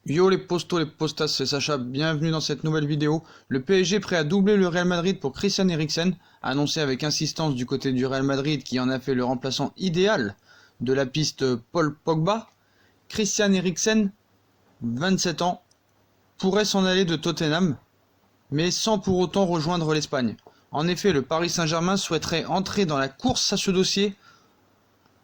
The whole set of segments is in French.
Yo les postos, les postas, c'est Sacha, bienvenue dans cette nouvelle vidéo. Le PSG prêt à doubler le Real Madrid pour Christian Eriksen, annoncé avec insistance du côté du Real Madrid qui en a fait le remplaçant idéal de la piste Paul Pogba. Christian Eriksen, 27 ans, pourrait s'en aller de Tottenham, mais sans pour autant rejoindre l'Espagne. En effet, le Paris Saint-Germain souhaiterait entrer dans la course à ce dossier.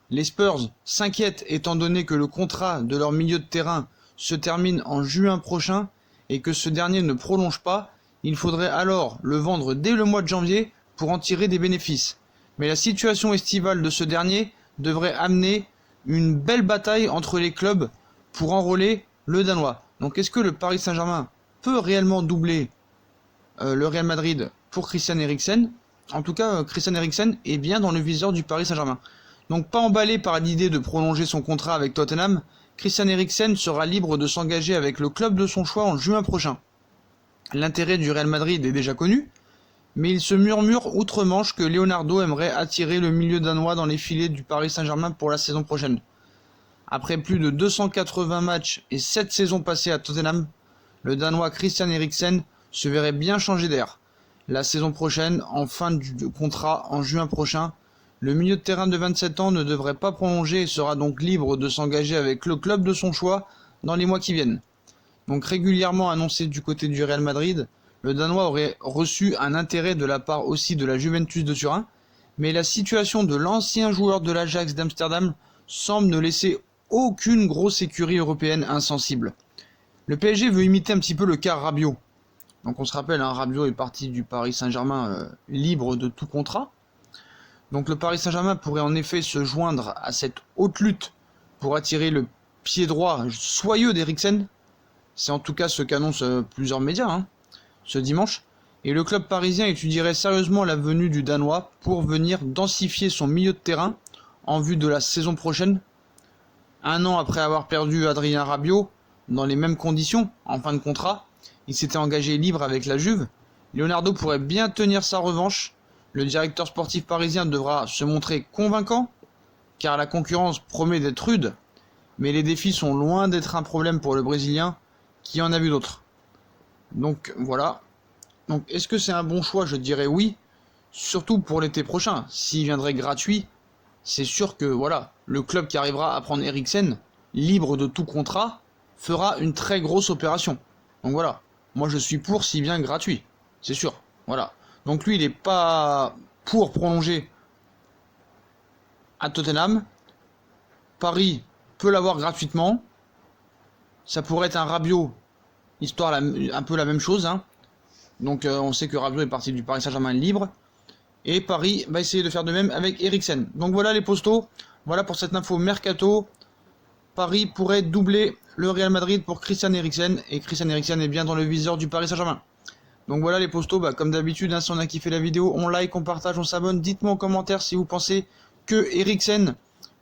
Les Spurs s'inquiètent étant donné que le contrat de leur milieu de terrain se termine en juin prochain et que ce dernier ne prolonge pas. Il faudrait alors le vendre dès le mois de janvier pour en tirer des bénéfices. Mais la situation estivale de ce dernier devrait amener une belle bataille entre les clubs pour enrôler le Danois. Donc est-ce que le Paris Saint-Germain peut réellement doubler le Real Madrid pour Christian Eriksen? En tout cas, Christian Eriksen est bien dans le viseur du Paris Saint-Germain. Donc pas emballé par l'idée de prolonger son contrat avec Tottenham, Christian Eriksen sera libre de s'engager avec le club de son choix en juin prochain. L'intérêt du Real Madrid est déjà connu, mais il se murmure outre-Manche que Leonardo aimerait attirer le milieu danois dans les filets du Paris Saint-Germain pour la saison prochaine. Après plus de 280 matchs et 7 saisons passées à Tottenham, le Danois Christian Eriksen se verrait bien changer d'air. La saison prochaine, en fin de contrat en juin prochain, le milieu de terrain de 27 ans ne devrait pas prolonger et sera donc libre de s'engager avec le club de son choix dans les mois qui viennent. Donc régulièrement annoncé du côté du Real Madrid, le Danois aurait reçu un intérêt de la part aussi de la Juventus de Turin, mais la situation de l'ancien joueur de l'Ajax d'Amsterdam semble ne laisser aucune grosse écurie européenne insensible. Le PSG veut imiter un petit peu le cas Rabiot. Donc on se rappelle, Rabiot est parti du Paris Saint-Germain libre de tout contrat. Donc le Paris Saint-Germain pourrait en effet se joindre à cette haute lutte pour attirer le pied droit soyeux d'Eriksen. C'est en tout cas ce qu'annoncent plusieurs médias ce dimanche. Et le club parisien étudierait sérieusement la venue du Danois pour venir densifier son milieu de terrain en vue de la saison prochaine. Un an après avoir perdu Adrien Rabiot dans les mêmes conditions en fin de contrat, il s'était engagé libre avec la Juve. Leonardo pourrait bien tenir sa revanche. Le directeur sportif parisien devra se montrer convaincant, car la concurrence promet d'être rude, mais les défis sont loin d'être un problème pour le Brésilien, qui en a vu d'autres. Donc voilà. Donc est-ce que c'est un bon choix? Je dirais oui, surtout pour l'été prochain. S'il viendrait gratuit, c'est sûr que voilà, le club qui arrivera à prendre Eriksen, libre de tout contrat, fera une très grosse opération. Donc voilà, moi je suis pour s'il vient gratuit, c'est sûr, voilà. Donc lui, il n'est pas pour prolonger à Tottenham. Paris peut l'avoir gratuitement. Ça pourrait être un Rabiot, histoire un peu la même chose. Donc on sait que Rabiot est parti du Paris Saint-Germain libre. Et Paris va essayer de faire de même avec Eriksen. Donc voilà les postos. Voilà pour cette info mercato. Paris pourrait doubler le Real Madrid pour Christian Eriksen. Et Christian Eriksen est bien dans le viseur du Paris Saint-Germain. Donc voilà les postos, comme d'habitude, si on a kiffé la vidéo, on like, on partage, on s'abonne. Dites-moi en commentaire si vous pensez que Eriksen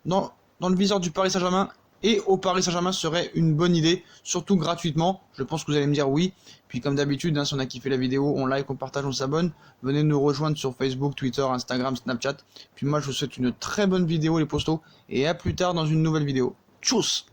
dans le viseur du Paris Saint-Germain et au Paris Saint-Germain serait une bonne idée, surtout gratuitement. Je pense que vous allez me dire oui. Puis comme d'habitude, si on a kiffé la vidéo, on like, on partage, on s'abonne. Venez nous rejoindre sur Facebook, Twitter, Instagram, Snapchat. Puis moi je vous souhaite une très bonne vidéo les postos et à plus tard dans une nouvelle vidéo. Tchuss!